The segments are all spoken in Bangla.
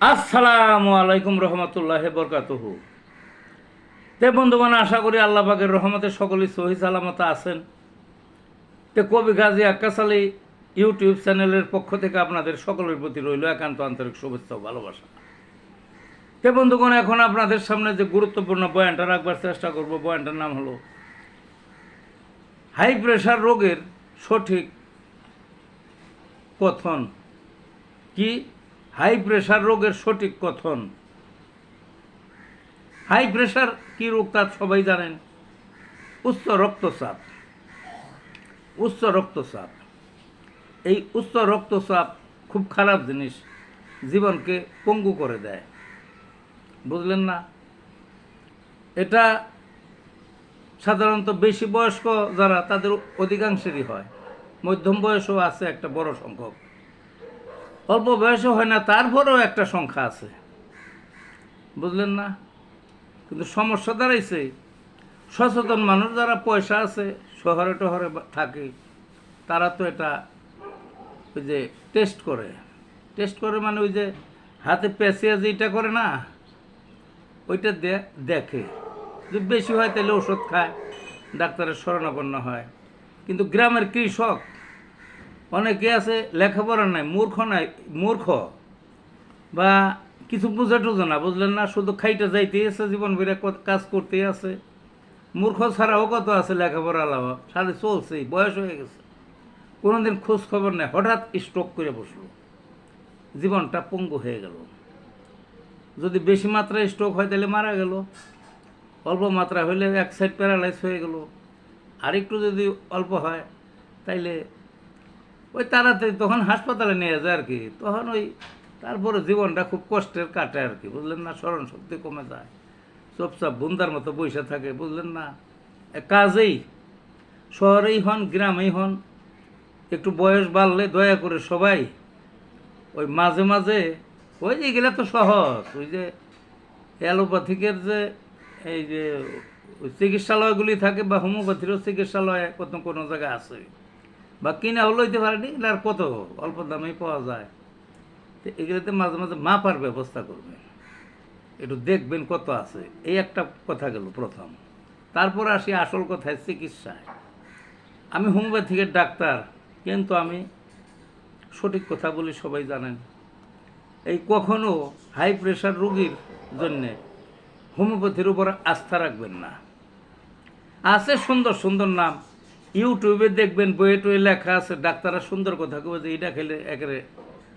আসসালামু আলাইকুম রহমতুল্লাহ বরকাতুহু। তে বন্ধুগণ, আশা করি আল্লাহ পাকের রহমতে সকলেই সহি সালামত আছেন। তে কবি গাজী আক্কাস আলী ইউটিউব চ্যানেলের পক্ষ থেকে আপনাদের সকলের প্রতি রইল একান্ত আন্তরিক শুভেচ্ছা ও ভালোবাসা। তে বন্ধুগণ, এখন আপনাদের সামনে যে গুরুত্বপূর্ণ বয়ানটা রাখবার চেষ্টা করব, বয়ানটার নাম হলো হাই প্রেশার রোগের সঠিক কথন। কি? হাই প্রেশার রোগের সঠিক কথন। হাই প্রেশার কি রোগ তা সবাই জানেন। উচ্চ রক্তচাপ। উচ্চ রক্তচাপ, এই উচ্চ রক্তচাপ খুব খারাপ জিনিস, জীবনকে পঙ্গু করে দেয়। বুঝলেন না? এটা সাধারণত বেশি বয়স্ক যারা তাদের অধিকাংশেরই হয়, মধ্যম বয়সও আছে একটা বড় সংখ্যক, অল্প বয়সও হয় না তারপরেও একটা সংখ্যা আছে। বুঝলেন না? কিন্তু সমস্যা দাঁড়াইছে সচেতন মানুষ যারা পয়সা আছে, শহরে টহরে থাকে, তারা তো এটা ওই যে টেস্ট করে মানে ওই যে হাতে পেঁচিয়ে যেটা করে না, ওইটা দেখে। যদি বেশি হয় তাহলে ওষুধ খায়, ডাক্তারের শরণাপন্ন হয়। কিন্তু গ্রামের কৃষক অনেকে আছে লেখাপড়া নাই, মূর্খ বা কিছু বুঝে টুঝে না। বুঝলেন না? শুধু খাইতে যাইতেই আছে, জীবন ভরে কাজ করতেই আছে। মূর্খ ছাড়াও কত আছে লেখাপড়া আলাদা, সাথে চলছেই, বয়স হয়ে গেছে, কোনোদিন খোঁজ খবর নেই, হঠাৎ স্ট্রোক করে বসলো, জীবনটা পঙ্গু হয়ে গেল। যদি বেশি মাত্রায় স্ট্রোক হয় তাহলে মারা গেল, অল্প মাত্রা হইলে এক সাইড প্যারালাইজ হয়ে গেল, আর একটু যদি অল্প হয় তাইলে ওই তাড়াতাড়ি তখন হাসপাতালে নিয়ে যায় আর কি। তখন ওই তারপরে জীবনটা খুব কষ্টের কাটে আর কি। বুঝলেন না? স্মরণ শক্তি কমে যায়, চুপচাপ বুন্দার মতো বসে থাকে। বুঝলেন না? কাজেই শহরেই হন গ্রামেই হন, একটু বয়স বাড়লে দয়া করে সবাই ওই মাঝে মাঝে ওই যে এগুলো তো সহজ, ওই যে অ্যালোপ্যাথিকের যে এই যে চিকিৎসালয়গুলি থাকে বা হোমিওপ্যাথিরও চিকিৎসালয় কত কোনো জায়গায় আছে, বা কিনা হলো হইতে পারেনি, আর কত অল্প দামেই পাওয়া যায়। তো এগুলোতে মাঝে মাঝে মাপার ব্যবস্থা করবেন, একটু দেখবেন কত আছে। এই একটা কথা গেল প্রথম। তারপর আসি আসল কথায়, চিকিৎসায়। আমি হোমিওপ্যাথিকের ডাক্তার, কিন্তু আমি সঠিক কথা বলি, সবাই জানেন। এই কখনো হাই প্রেশার রোগীর জন্যে হোমিওপ্যাথির উপর আস্থা রাখবেন না। আছে সুন্দর সুন্দর নাম, ইউটিউবে দেখবেন, বইয়ে টয়ে লেখা আছে, ডাক্তাররা সুন্দর কথা কবে যে এটা খেলে একেবারে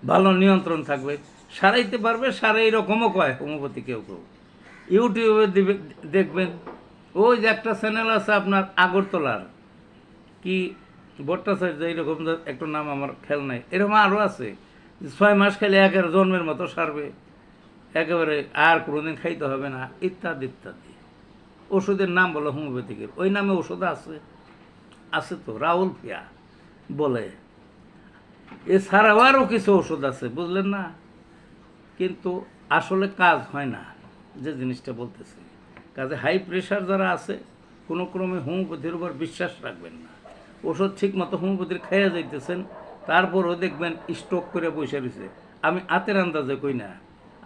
ভালো নিয়ন্ত্রণ থাকবে, সারাইতে পারবে, সারা এইরকমও কয় হোমিওপ্যাথি কেউ কেউ। ইউটিউবে দেখবেন, ওই যে একটা চ্যানেল আছে আপনার আগরতলার, কি ভট্টাচার্য, এইরকম একটা নাম আমার খেয়াল নাই, এরকম আরও আছে, 6 মাস খেলে একেবারে জন্মের মতো সারবে, একেবারে আর কোনোদিন খাইতে হবে না, ইত্যাদি ইত্যাদি। ওষুধের নাম বলো হোমিওপ্যাথিকের, ওই নামে ওষুধ আছে, আছে তো, রাহুল ফিয়া বলে। এছাড়াও আরও কিছু ওষুধ আছে, বুঝলেন না? কিন্তু আসলে কাজ হয় না যে জিনিসটা বলতেছি। কাজে হাই প্রেশার যারা আছে, কোনো ক্রমে হোমিওপ্যাথির উপর বিশ্বাস রাখবেন না। ওষুধ ঠিক মতো হোমিওপ্যাথির খাইয়া যাইতেছেন, তারপরও দেখবেন স্ট্রোক করে বসে রয়েছে। আমি হাতের আন্দাজে কই না,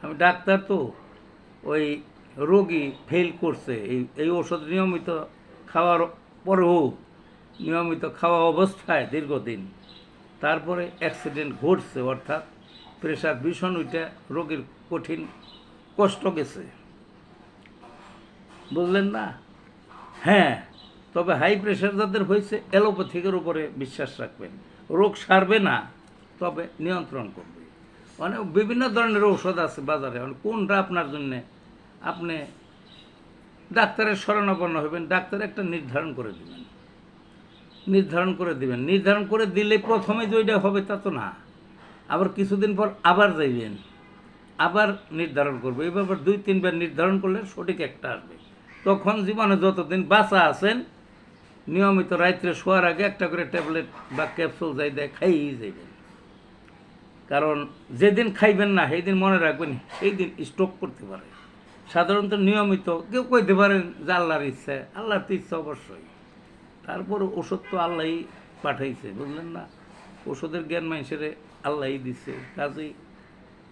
আমি ডাক্তার তো। ওই রোগী ফেল করছে, এই ওষুধ নিয়মিত খাওয়ার পরেও, নিয়মিত খাওয়া অবস্থায় দীর্ঘদিন, তারপরে অ্যাক্সিডেন্ট ঘটছে, অর্থাৎ প্রেশার ভীষণ ওইটা রোগীর কঠিন কষ্ট গেছে। বুঝলেন না? হ্যাঁ, তবে হাই প্রেশার যাদের হয়েছে অ্যালোপ্যাথিকের উপরে বিশ্বাস রাখবেন। রোগ সারবে না, তবে নিয়ন্ত্রণ করবে। মানে বিভিন্ন ধরনের ঔষধ আছে বাজারে, মানে কোনটা আপনার জন্যে, আপনি ডাক্তারের শরণাপন্ন হবেন, ডাক্তার একটা নির্ধারণ করে দিবেন, নির্ধারণ করে দিলে প্রথমে যে ওইটা হবে তা তো না, আবার কিছুদিন পর আবার যাইবেন, আবার নির্ধারণ করবে, এইভাবে 2-3 বার নির্ধারণ করলে সঠিক একটা আসবে। তখন জীবনে যতদিন বাঁচা আছেন, নিয়মিত রাত্রে শোয়ার আগে একটা করে ট্যাবলেট বা ক্যাপসুল যাই দেয়, খাইয়েই যাইবেন। কারণ যেদিন খাইবেন না সেই দিন মনে রাখবেন, সেই দিন স্ট্রোক করতে পারে। সাধারণত নিয়মিত কেউ কইতে পারেন যে আল্লাহর ইচ্ছা, আল্লাহর তো ইচ্ছা অবশ্যই, তারপর ওষুধ তো আল্লাহই পাঠাইছে। বুঝলেন না? ওষুধের জ্ঞান মানুষের আল্লাহই দিচ্ছে। কাজেই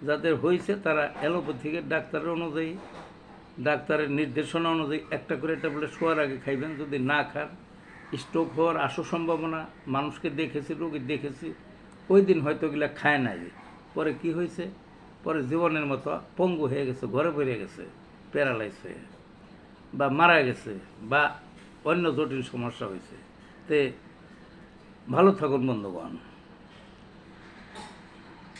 যাদের হয়েছে তারা অ্যালোপ্যাথিকের ডাক্তারের অনুযায়ী, ডাক্তারের নির্দেশনা অনুযায়ী একটা করে ট্যাবলেট শোয়ার আগে খাইবেন। যদি না খান, স্ট্রোক হওয়ার আশু সম্ভাবনা, মানুষকে দেখেছি, রোগী দেখেছি, ওই দিন হয়তো এগুলা খায় নাই, পরে কি হয়েছে, পরে জীবনের মতো পঙ্গু হয়ে গেছে, ঘরে বেরিয়ে গেছে, প্যারালাইজ হয়ে, বা মারা গেছে, বা অন্য জটিল সমস্যা হয়েছে। তে ভালো থাকুন বন্ধুগণ।